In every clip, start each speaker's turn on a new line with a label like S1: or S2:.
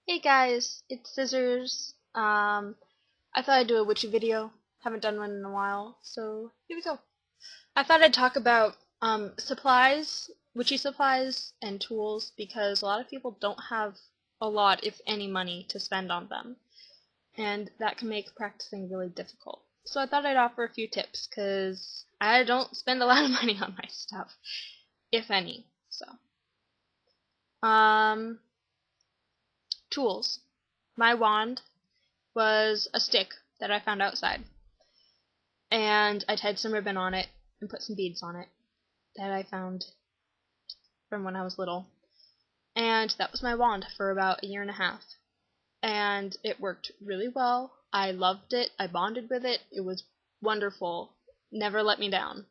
S1: Hey guys, it's Scissors. I thought I'd do a witchy video. Haven't done one in a while, so here we go. I thought I'd talk about supplies, witchy supplies, and tools because a lot of people don't have a lot, if any, money to spend on them, and that can make practicing really difficult. So I thought I'd offer a few tips because I don't spend a lot of money on my stuff, if any. So, um, tools. My wand was a stick that I found outside, and I tied some ribbon on it and put some beads on it that I found from when I was little. And that was my wand for about a year and a half. And it worked really well. I loved it. I bonded with it. It was wonderful. Never let me down.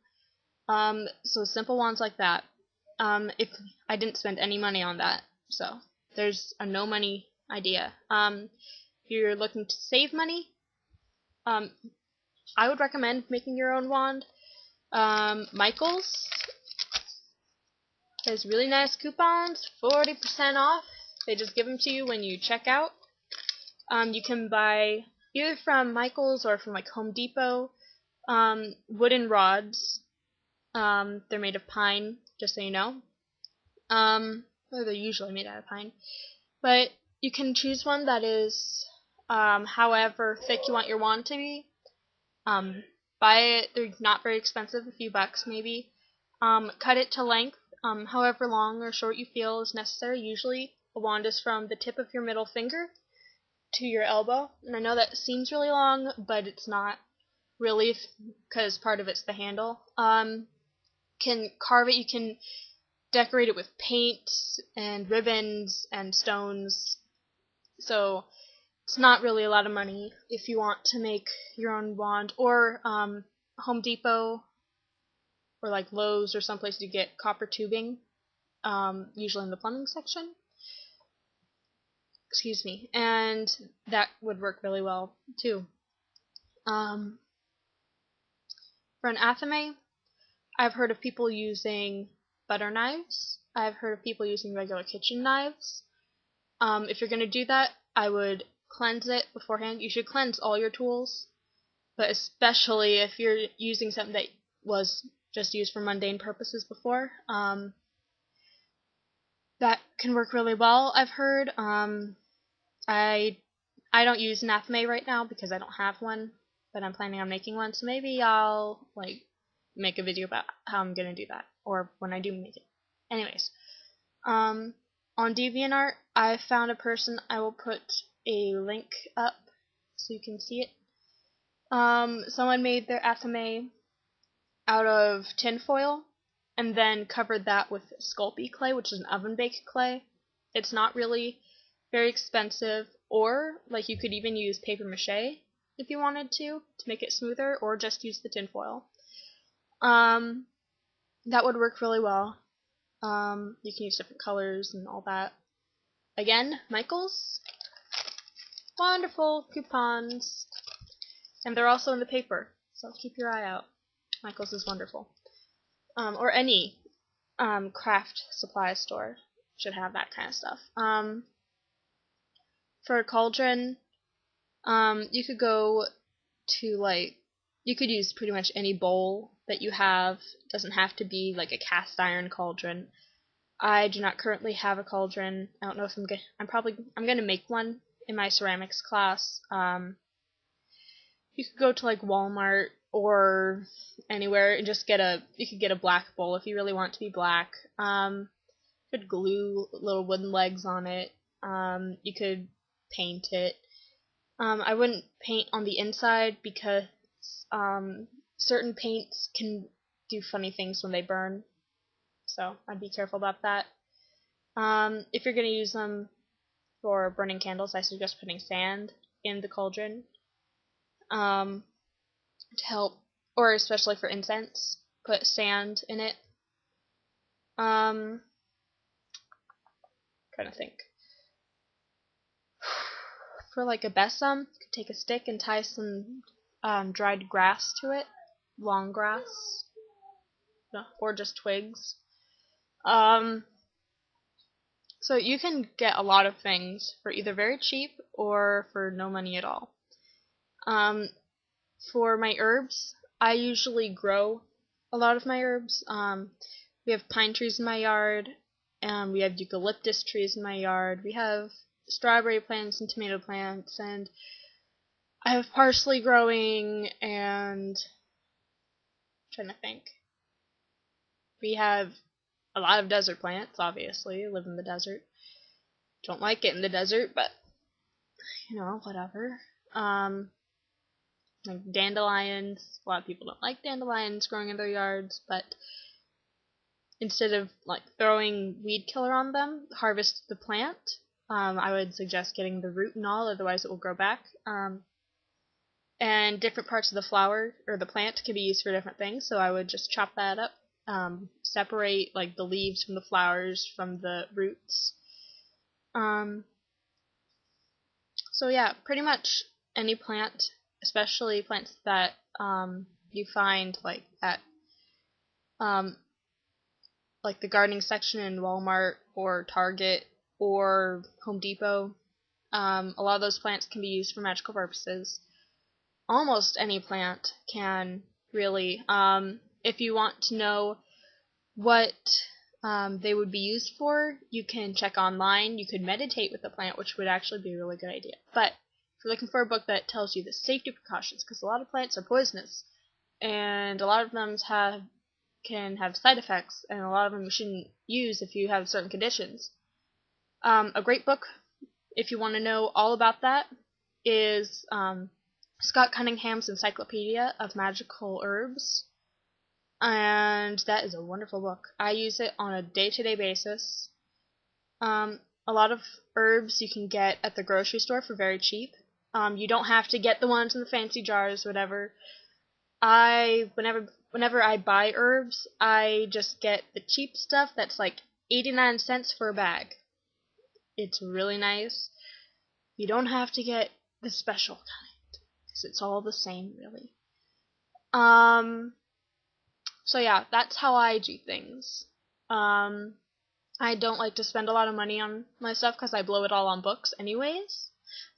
S1: So simple wands like that. If I didn't spend any money on that, so there's a no money idea. If you're looking to save money, I would recommend making your own wand. Michaels has really nice coupons, 40% off. They just give them to you when you check out. You can buy either from Michaels or from like Home Depot wooden rods. They're made of pine, just so you know. Or they're usually made out of pine. But you can choose one that is however thick you want your wand to be. Buy it. They're not very expensive, a few bucks maybe. Cut it to length, however long or short you feel is necessary. Usually a wand is from the tip of your middle finger to your elbow. And I know that seems really long, but it's not really because part of it's the handle. Can carve it. You can decorate it with paint and ribbons and stones. So it's not really a lot of money if you want to make your own wand, or Home Depot or like Lowe's or someplace to get copper tubing, usually in the plumbing section. Excuse me, and that would work really well too. For an athame, I've heard of people using butter knives. I've heard of people using regular kitchen knives. If you're going to do that, I would cleanse it beforehand. You should cleanse all your tools, but especially if you're using something that was just used for mundane purposes before. That can work really well, I've heard. I don't use an athame right now because I don't have one, but I'm planning on making one, so maybe I'll make a video about how I'm gonna do that, or when I do make it. Anyways, on DeviantArt, I found a person. I will put a link up so you can see it. Someone made their athame out of tinfoil and then covered that with Sculpey clay, which is an oven-baked clay. It's not really very expensive, or like you could even use paper mache if you wanted to make it smoother, or just use the tinfoil. That would work really well. You can use different colors and all that. Again, Michaels, wonderful coupons, and they're also in the paper, so keep your eye out. Michaels is wonderful. Or any craft supply store should have that kind of stuff. For a cauldron, you could go to you could use pretty much any bowl that you have. It doesn't have to be like a cast iron cauldron. I do not currently have a cauldron. I don't know if I'm gonna make one in my ceramics class. You could go to like Walmart or anywhere and just you could get a black bowl if you really want it to be black. You could glue little wooden legs on it. You could paint it. I wouldn't paint on the inside because certain paints can do funny things when they burn, so I'd be careful about that. If you're going to use them for burning candles, I suggest putting sand in the cauldron to help, or especially for incense, put sand in it. Trying to think. For like a besom, you could take a stick and tie some dried grass to it, long grass, or just twigs. So you can get a lot of things for either very cheap or for no money at all. For my herbs, I usually grow a lot of my herbs. We have pine trees in my yard, and we have eucalyptus trees in my yard. We have strawberry plants and tomato plants, and I have parsley growing, and I'm trying to think. We have a lot of desert plants, obviously. I live in the desert. Don't like it in the desert, but, whatever. Like dandelions. A lot of people don't like dandelions growing in their yards, but instead of throwing weed killer on them, harvest the plant. I would suggest getting the root and all, otherwise it will grow back. And different parts of the flower or the plant can be used for different things, so I would just chop that up. Separate the leaves from the flowers from the roots. So yeah, pretty much any plant, especially plants that you find at the gardening section in Walmart or Target or Home Depot. A lot of those plants can be used for magical purposes. Almost any plant can, really. If you want to know what they would be used for, you can check online. You could meditate with the plant, which would actually be a really good idea. But if you're looking for a book that tells you the safety precautions, because a lot of plants are poisonous, and a lot of them can have side effects, and a lot of them you shouldn't use if you have certain conditions. A great book, if you want to know all about that, is Scott Cunningham's Encyclopedia of Magical Herbs. And that is a wonderful book. I use it on a day-to-day basis. A lot of herbs you can get at the grocery store for very cheap. You don't have to get the ones in the fancy jars, whatever. Whenever I buy herbs, I just get the cheap stuff that's 89 cents for a bag. It's really nice. You don't have to get the special kind, because it's all the same, really. So yeah, that's how I do things. I don't like to spend a lot of money on my stuff because I blow it all on books anyways.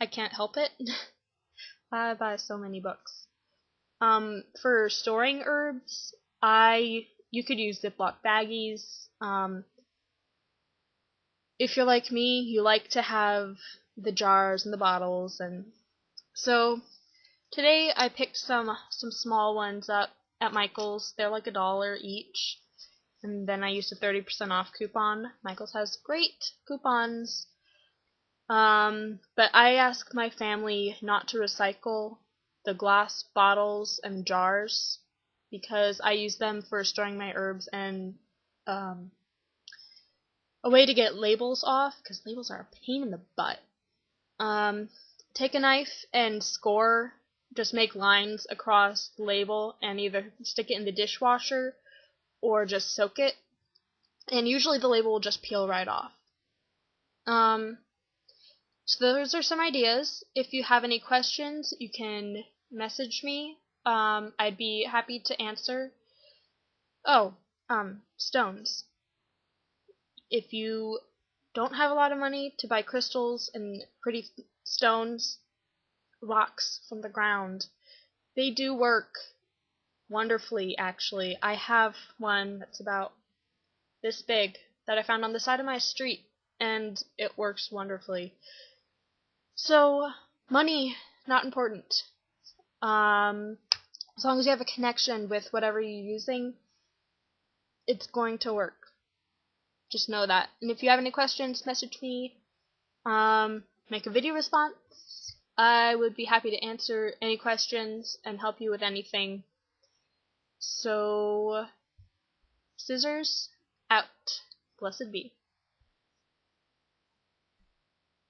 S1: I can't help it. I buy so many books. For storing herbs, you could use Ziploc baggies. If you're like me, you like to have the jars and the bottles, and so today I picked some small ones up at Michael's. They're $1 each, and then I used a 30% off coupon. Michael's has great coupons. But I asked my family not to recycle the glass bottles and jars because I use them for storing my herbs, and a way to get labels off, because labels are a pain in the butt. Take a knife and score, just make lines across the label and either stick it in the dishwasher or just soak it, and usually the label will just peel right off. So those are some ideas. If you have any questions, you can message me. I'd be happy to answer. Stones. If you don't have a lot of money to buy crystals and pretty stones, rocks from the ground, they do work wonderfully, actually. I have one that's about this big that I found on the side of my street, and it works wonderfully. So, money, not important. As long as you have a connection with whatever you're using, it's going to work. Just know that. And if you have any questions, message me. Make a video response. I would be happy to answer any questions and help you with anything. So, scissors out. Blessed be.